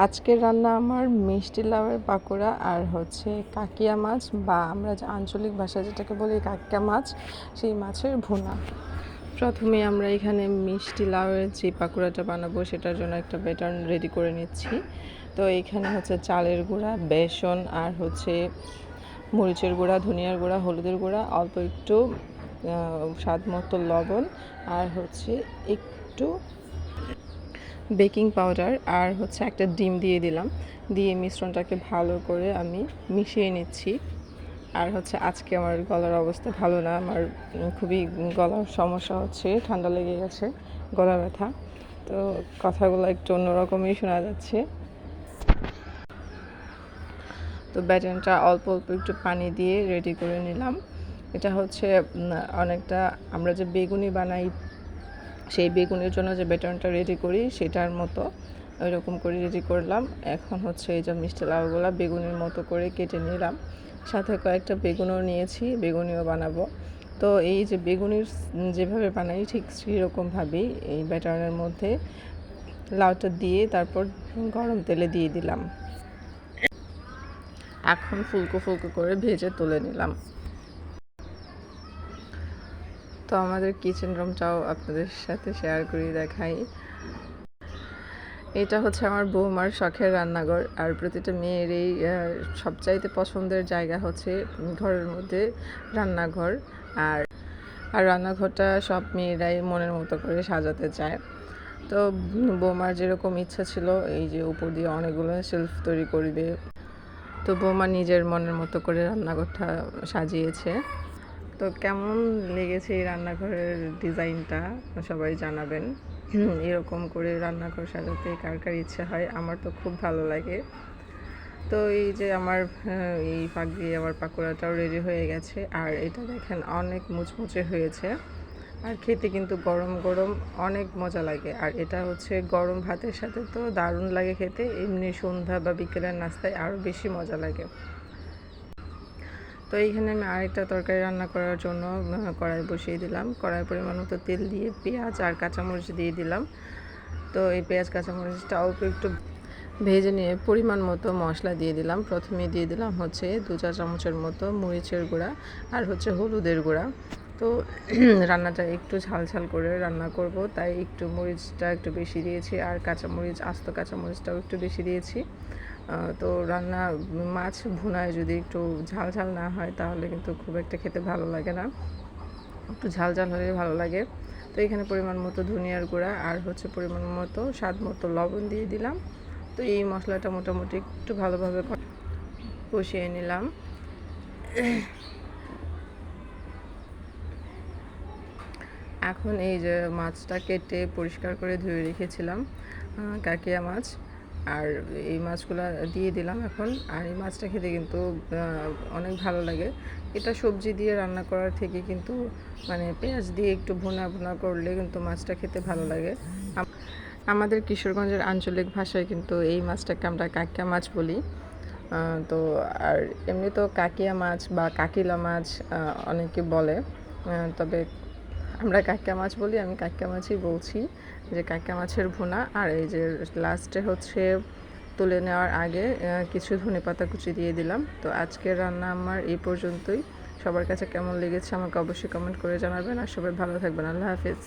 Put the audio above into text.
আজকের রান্না আমার মিষ্টি লাউয়ের পাকোড়া আর হচ্ছে কাকিয়া মাছ বা আমরা যে আঞ্চলিক ভাষায় যেটাকে বলি কাকিয়া মাছ, সেই মাছের ভুনা। প্রথমে আমরা এখানে মিষ্টি লাউয়ের যে পাকোড়াটা বানাবো সেটার জন্য একটা ব্যাটার রেডি করে নিচ্ছি। তো এখানে হচ্ছে চালের গুঁড়া, বেসন আর হচ্ছে মরিচের গুঁড়া, ধনিয়ার গুঁড়া, হলুদের গুঁড়া, অল্প একটু স্বাদ মতো লবণ আর হচ্ছে একটু বেকিং পাউডার আর হচ্ছে একটা ডিম দিয়ে দিলাম। দিয়ে মিশ্রণটাকে ভালো করে আমি মিশিয়ে নিচ্ছি। আর হচ্ছে আজকে আমার গলার অবস্থা ভালো না, আমার খুবই গলার সমস্যা হচ্ছে, ঠান্ডা লেগে গেছে, গলা ব্যথা। তো কথাগুলো একটু অন্যরকমই শোনা যাচ্ছে। তো ব্যাটারটা অল্প অল্প একটু পানি দিয়ে রেডি করে নিলাম। এটা হচ্ছে অনেকটা আমরা যে বেগুনি বানাই, সেই বেগুনের জন্য যে ব্যাটারটা রেডি করি সেটার মতো ওইরকম করে রেডি করলাম। এখন হচ্ছে এই যে মিষ্টি লাউগুলো বেগুনের মতো করে কেটে নিলাম, সাথে কয়েকটা বেগুনও নিয়েছি, বেগুনিও বানাবো। তো এই যে বেগুনির যেভাবে বানাই ঠিক সেরকমভাবেই এই ব্যাটারের মধ্যে লাউটা দিয়ে তারপর গরম তেলে দিয়ে দিলাম। এখন ফুলকো ফুলকো করে ভেজে তুলে নিলাম। তো আমাদের কিচেন রুমটাও আপনাদের সাথে শেয়ার করে দেখাই। এটা হচ্ছে আমার বৌমার শখের রান্নাঘর, আর প্রতিটা মেয়েরই সবচাইতে পছন্দের জায়গা হচ্ছে ঘরের মধ্যে রান্নাঘর। আর আর রান্নাঘরটা সব মেয়েরাই মনের মতো করে সাজাতে চায়। তো বৌমার যেরকম ইচ্ছা ছিল এই যে উপর দিয়ে অনেকগুলো শেলফ তৈরি করবে, তো বৌমা নিজের মনের মতো করে রান্নাঘরটা সাজিয়েছে। তো কেমন লেগেছে এই রান্নাঘরের ডিজাইনটা সবাই জানাবেন। এরকম করে রান্নাঘর সাজাতে কার কার ইচ্ছে হয়, আমার তো খুব ভালো লাগে। তো এই যে আমার এই ফাঁক দিয়ে আমার পাকোড়াটাও রেডি হয়ে গেছে, আর এটা দেখেন অনেক মুচমুচে হয়েছে, আর খেতে কিন্তু গরম গরম অনেক মজা লাগে। আর এটা হচ্ছে গরম ভাতের সাথে তো দারুণ লাগে খেতে, এমনি সন্ধ্যা বা বিকেলের নাস্তায় আরও বেশি মজা লাগে। তো এইখানে আমি আরেকটা তরকারি রান্না করার জন্য কড়াই বসিয়ে দিলাম। কড়াই পরিমাণ মতো তেল দিয়ে পেঁয়াজ আর কাঁচামরিচ দিয়ে দিলাম। তো এই পেঁয়াজ কাঁচামরিচটা অল্প একটু ভেজে নিয়ে পরিমাণ মতো মশলা দিয়ে দিলাম। প্রথমে দিয়ে দিলাম হচ্ছে 2 চা চামচের মতো মরিচের গুঁড়া আর হচ্ছে হলুদের গুঁড়া। তো রান্নাটা একটু ঝাল ঝাল করে রান্না করব, তাই একটু মরিচটা একটু বেশি দিয়েছি, আর কাঁচামরিচ আস্ত কাঁচামরিচটাও একটু বেশি দিয়েছি। তো মাছ ভুনায় যদি একটু ঝাল ঝাল না হয় তাহলে কিন্তু খুব একটা খেতে ভালো লাগে না, একটু ঝাল ঝাল হলে ভালো লাগে। তো এখানে পরিমাণ মতো ধনিয়ার গুঁড়া আর হচ্ছে পরিমাণ মতো স্বাদ মতো লবণ দিয়ে দিলাম। তো এই মশলাটা মোটামুটি একটু ভালোভাবে কষিয়ে নিলাম। এখন এই যে মাছটা কেটে পরিষ্কার করে ধুয়ে রেখেছিলাম, কাকিয়া মাছ, আর এই মাছগুলো দিয়ে দিলাম এখন। আর এই মাছটা খেতে কিন্তু অনেক ভালো লাগে। এটা সবজি দিয়ে রান্না করার থেকে কিন্তু মানে পেঁয়াজ দিয়ে একটু ভুনা ভুনা করলে কিন্তু মাছটা খেতে ভালো লাগে। আমাদের কিশোরগঞ্জের আঞ্চলিক ভাষায় কিন্তু এই মাছটাকে আমরা কাকিয়া মাছ বলি। তো আর এমনি তো কাকিয়া মাছ বা কাকিলা মাছ অনেকে বলে, তবে আমরা কাকিয়া মাছ বলি, আমি কাকিয়া মাছই বলছি, যে কাকিয়া মাছের ভুনা। আর এই যে লাস্টে হচ্ছে তুলে নেওয়ার আগে কিছু ধনেপাতা কুচি দিয়ে দিলাম। তো আজকের রান্না আমার এই পর্যন্তই। সবার কাছে কেমন লেগেছে আমাকে অবশ্যই কমেন্ট করে জানাবেন, আর সবাই ভালো থাকবেন। আল্লাহ হাফেজ।